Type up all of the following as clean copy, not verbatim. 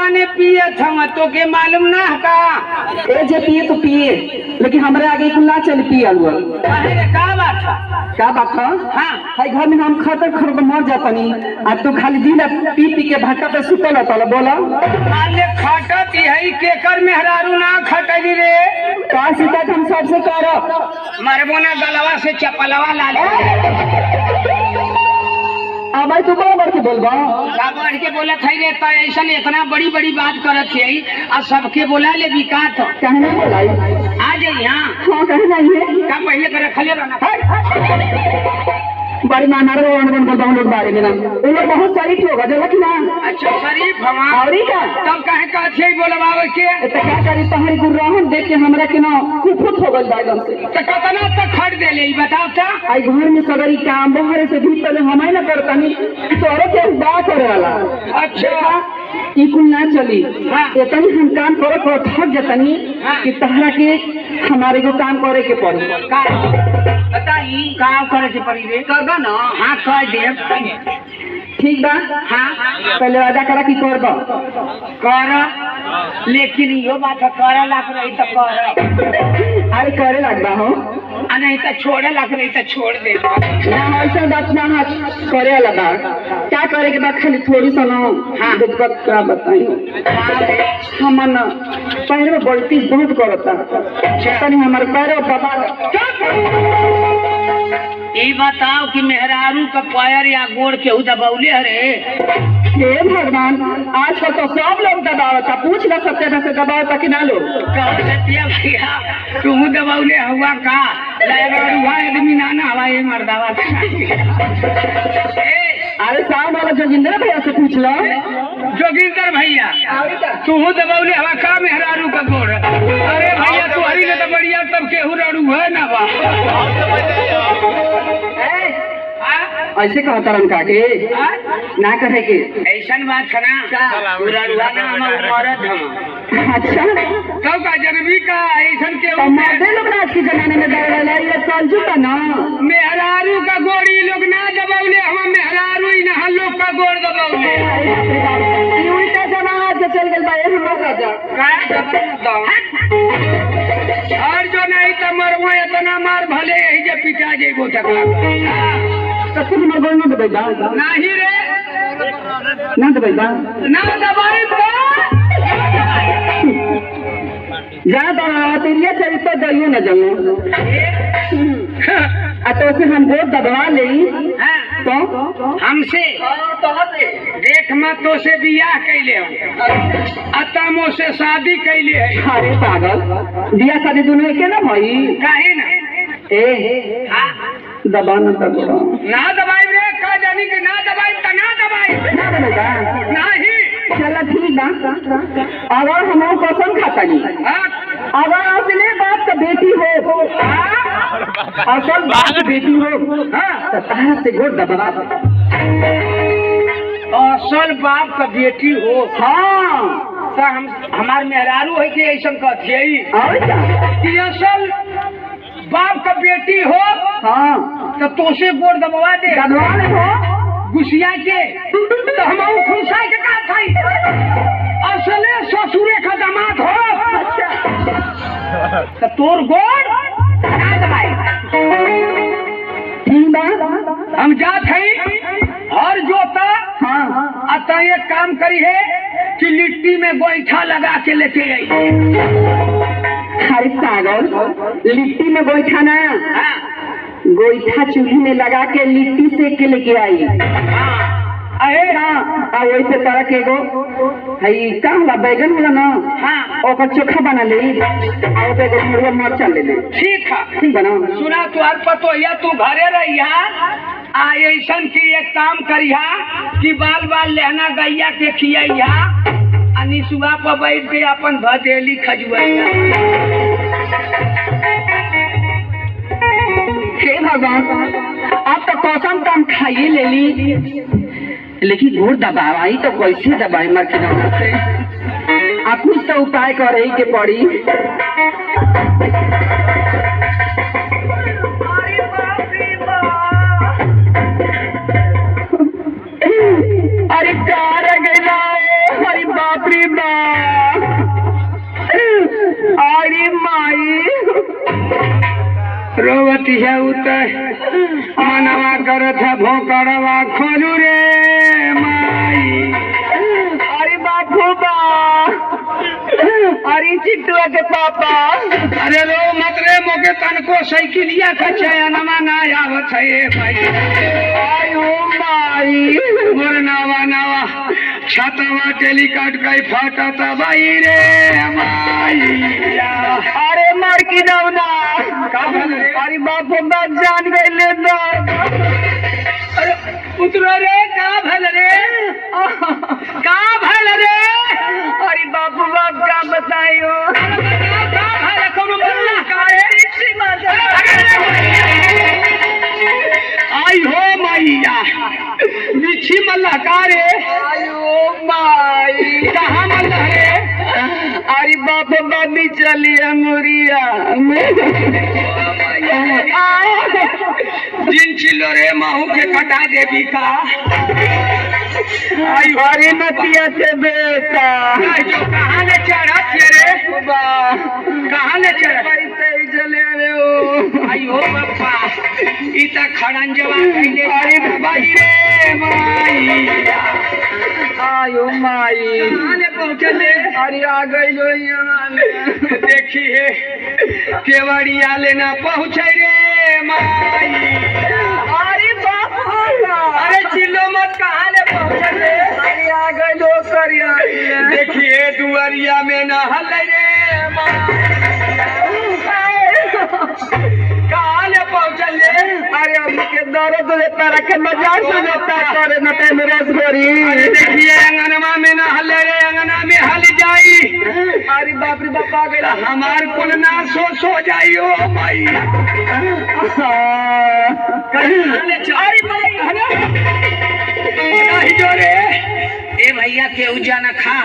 ने पिए था तो के मालूम ना का ए जे पिए तो पिए, लेकिन हमारे आगे कुल ना चल पिए अलुआ। अरे का बात है? का बात है? हाँ भाई घर में हम खतर खर मर जातनी, अब तू खाली दिन पी पी के भाका पे सुतल तल बोला। माले खटत है केकर मेहरारू ना खटली रे। का शिकायत हम सबसे करब? मरबोना गलवा से चपलवा ला ले। अब भाई तू कौन बढ़ के बोलबा? का बढ़ के बोला था रे तो ऐसा इतना बड़ी बड़ी बात करत है और सबके बोला ले बिकात कहना बोलाई आ जाए यहाँ। हाँ कहना ही का पहले कर रखले रहना बड़ी मानार लोग बारे में ना वो लोग बहुत शरीफ लोग है जला कि ना। अच्छा शरीफ हवा और का तब कहे कहते बोलवावे के तो क्या करी तहरी गुर्राहन देख के हमरा के ना कुफुत हो गइल बागम से। तो कितना तक खट दे ले बताओ तो। आई घर में सगरी काम बाहर से भी पहले हमें ना करतनी तोरे के बात करे वाला। अच्छा ई कुल ना चली। हाँ। इतनी हम काम करे को थक जतनी हाँ। कि तहरा के हमारे को काम करे के पड़ी। का बताई का करे के पड़ी रे करबा ना। हाँ कह दे ठीक बा। हाँ पहले वादा करा कि करबा कर लेकिन यो बात करे लाग रही तो कर अरे करे लगबा हो नहीं तो छोड़े लाग रही तो छोड़ दे ना ऐसा बात ना हाथ करे वाला बा। क्या करे के बाद खाली थोड़ी सा ना हाँ। दिक्कत का बताई हम ना पहले बढ़ती बहुत करता तनी हमारे पैर दबा। ये बताओ कि मेहरारू का पैर या गोड़ केहू दबौले हरे। हे भगवान आजकल तो सब लोग दबावता पूछ ला सकते से दबावता कि ना लोग। भैया तू दबौले हुआ का आदमी नाना हवा ये मर्दावा अरे साहब वाला जोगिंदर भैया से पूछ लो। जोगिंदर भैया तू दबौले हवा का मेहरारू का गोड़। अरे भैया तू हरी ने तो बढ़िया तब केहू रड़ू है ना बा ऐसे कहता रन काके ना कहे के ऐसा बात है ना रड़ुआ ना हम मरद हम। अच्छा तब का जनवी का ऐसा के तो मर्दे लोग आज के जमाने में दौड़ ये चल चुका ना। मेहरारू का गोड़ी लोग ना दबौले हम मेहरारू ही ना लोग का गोड़ दबौले। उल्टा समाज से चल गल बा हम राजा और जो नहीं तो मरवा इतना मार भले यही जे पिटा जेगो तक तो तुम मर ना दबाई बा नहीं रे ना दबाई बा ना दबाई जा दबा तेरिया चरित्र दइयो न जमो आ तो से हम गोद दबवा ले तो हमसे देख मत तो से बियाह कैले अतमो से शादी कैले है। अरे पागल बियाह शादी दोनों के ना भाई काहे ना ए दबा न दबा ना दबाई रे का जानी कि ना दबाई त ना दबाई ना दबाई नहीं। चलो ठीक बा अगर हम कसम खाता नहीं अगर असली बात का बेटी हो असल बात बेटी हो तो तारा से गोद दबा। असल बाप का बेटी हो हाँ तो हम हमार मेहरारू है कि ऐसा कहते और क्या कि असल बाप का बेटी हो हाँ तो तोसे गोड़ दबवा दे दबवा ले हो गुसिया के तो हम खुशा के का थाई असले ससुरे का दामाद हो। अच्छा तो तोर गोड़ ना दबाई ठीक बा हम जात है और जोता हाँ अतः ये काम करी है कि लिट्टी में गोईठा लगा के लेके आई। अरे पागल लिट्टी में गोईठा ना गोईठा चूल्हे में लगा के लिट्टी सेक के लेके आई। अरे हाँ वही पे तरह के गो हई का होला बैगन होला ना ओकर चोखा बना ले और पे गो मरचा ले ले। ठीक है ठीक बना सुना तुहार पतो या तू घरे रहिया आ ऐसन की एक काम करिया कि बाल बाल लहना गैया के खिया निसुआ पर बैठ के अपन भदेली खजुआइया। हे भगवान आप तो कसम काम खाइए ले ली लेकिन गोड़ दबाई तो कैसे दबाई मर के से आप कुछ तो उपाय करे के पड़ी। अरे कार गला अरे बाप रे बाप, अरे माई रोवती है उतर मनवा करत है भोकरवा खोलू रे माई। अरे बापू बा, अरे चिट्टुआ के पापा, अरे रो मत रे मोके तनको साइकिलिया का चयनमा ना आवत है ये भाई। आयो माई मोर नावा नावा छतवा टेलीकाट कई फाटता बाई रे माई। अरे मार की नौना, अरे बापू बा जान गए ले दो। अरे उतरो रे का भल रे, का भल रे। अरे बापू बाप का बताइयो, का भल कोनो मल्ला का रे। आई हो मैया बिच्छी मल्ला का रे। आयो माई कहाँ मल्ला रे। अरे बापू बाबी चली अंगुरिया जिन चिल्लो रे माहू के कटा देवी का। आई हरी नतिया से बेटा जो कहाँ ले चढ़ा रे, कहाँ ले चढ़ा चले रे ओ। आई हो बापा इता खड़ंजवा कइले अरे भाई रे माई। आयो माई कहाँ ले पहुँचले। अरे आ गई लो यहाँ देखिए केवड़िया लेना पहुँचे रे माई। अरे बापू, अरे चिल्लो मत कहाँ ले पहुँचले। अरे आ गई लो करिया। देखिए दुआरिया में न हल रे माई। कहाँ ले पहुँचले। अरे हमके दर्द देता रखे मजाक से देता करे न ते मेरा गोरी। अरे देखिए अंगनमा में न हल रे, अंगना में हल जाई। अरे बाप रे बाप आ गया हमार कुल ना सो जाई ओ माई। अरे जो रे ए भैया केहू जाना खा।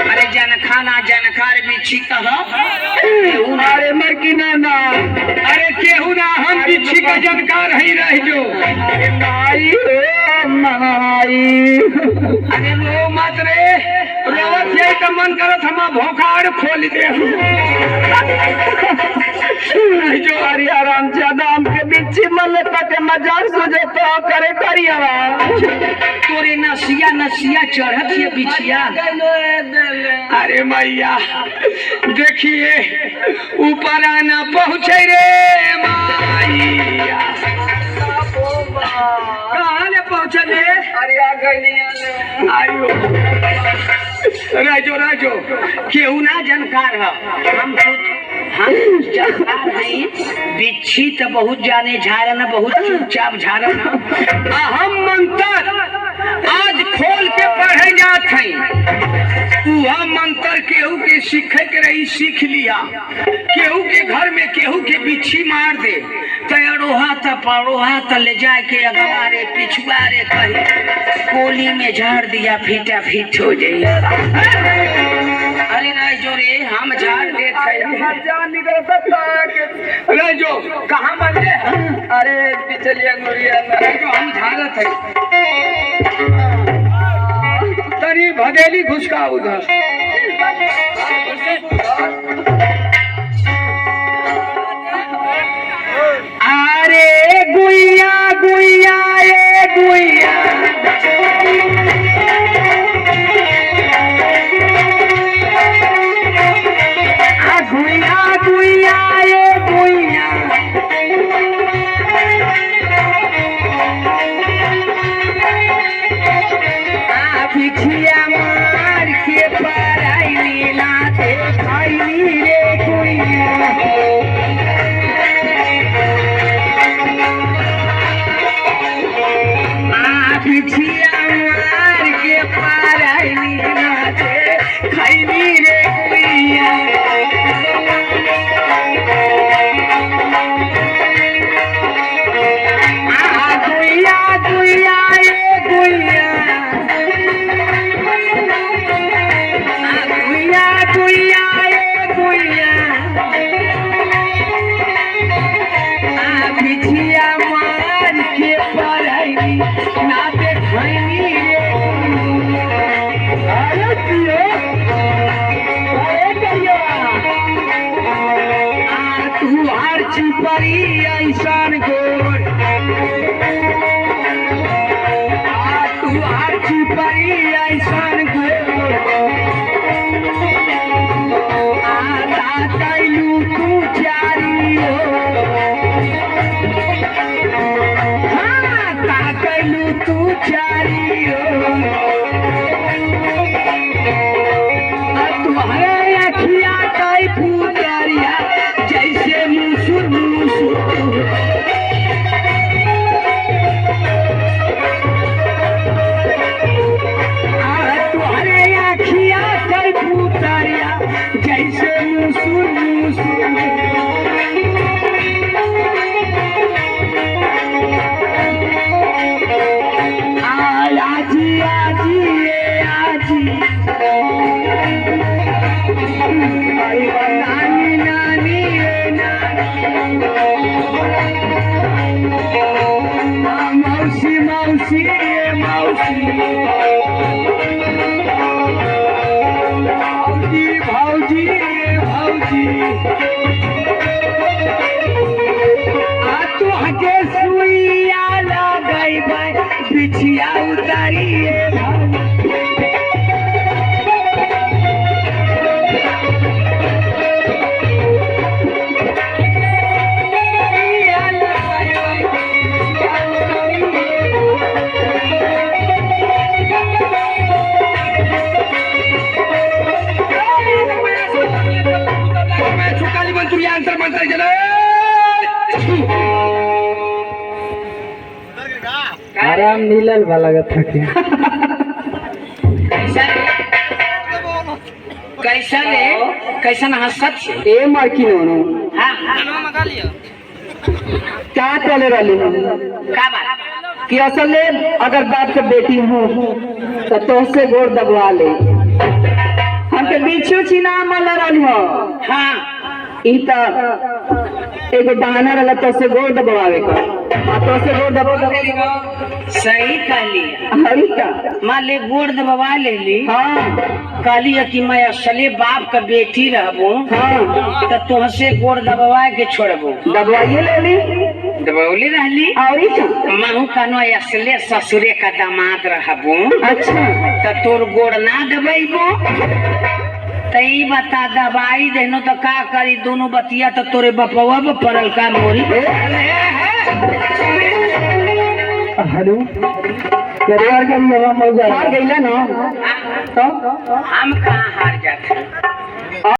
अरे जान खाना जान खा रे बिच्छी कह। अरे मर की ना अरे केहू ना हम बिच्छी का जानकार ही रह जो। अरे माई ओ माई अरे रो मत रे, रोवत है तो मन करत हम भोकाड़ खोल दे। जो अरे आराम ज्यादा हमके बिच्छी मल पते मजाक सुझे तो करे करिया। तोरे नसिया नसिया चढ़त है बिछिया। अरे मैया देखिए ऊपर आना पहुँचे रे मैया। कहाँ ले पहुँचले। अरे आ गई आयो राजो राजो केहू ना जानकार है। हम जानकार हैं। बिच्छी तो बहुत जाने झारन, बहुत चुपचाप झारन। हम मंत्र आज खोल के पढ़े जात हैं। वह मंत्र केहू के सीखे के रही सीख लिया। केहू के घर में केहू के बिच्छी मार दे तरोहा त परोहा त ले जाए के अगवा रे पिछुआ रे कहीं कोली में झाड़ दिया फीटा फीट हो जाए। अरे नहीं जो रे हम झाड़ देते अरे जो कहाँ बंदे। अरे पिछलिया नुरिया जो हम झाड़त है तनी भदेली घुसका उधर। अरे गुइया गुइया ए गुइया गुइया गुइया ए गुइया। बिछिया मार के पराई लाते खाई रे गुइया। बिछिया मार के पराई लाते खाई रे गुइया। गुइया गुइया ए गुइया। गुइया गुइया ए गुइया। बिछिया मार के पराई ना देखैनी कैलू तू चारी हाँ कैलू तू चारी तुम्हारे अखिया कई फूटरिया जैसे मुसुर मुसुर तुम्हारे अखिया कई फूटरिया जैसे मुसुर मुसुर आजी आजी आजी नानी नानी मौसी मौसी मौसी भौजी भौजी तू हटे सुइया लगई बिछिया उतारिए आराम मिलल वाला था क्या कैसन है कैसन हंसत छे ए मार्की नो क्या चले रही का बात कि असल में अगर बाप के बेटी हूँ तो तोहसे गोड़ दबवा ले हमके बीचू चिना मल रही हो हाँ ई तो एगो बहाना रहला तोहसे गोड़ दबवावे का तोहसे गोड़ दबा सही कहली हरी का मान ले गोड़ दबवा ले ली हाँ कहली कि मैं असले बाप का बेटी रहबू हाँ तो तुमसे गोड़ दबवा के छोड़बू दबवाइए ले ली दबौली रहली और महू कनो असले ससुरे का दामाद रहबू अच्छा तो तोर गोड़ ना दबेबू तई बता दवाई देनो तो का करी दोनों बतिया तो तोरे बपवा पड़ल का मोरी हेलो परिवार का मौजा हार गईला ना तो हम कहाँ हार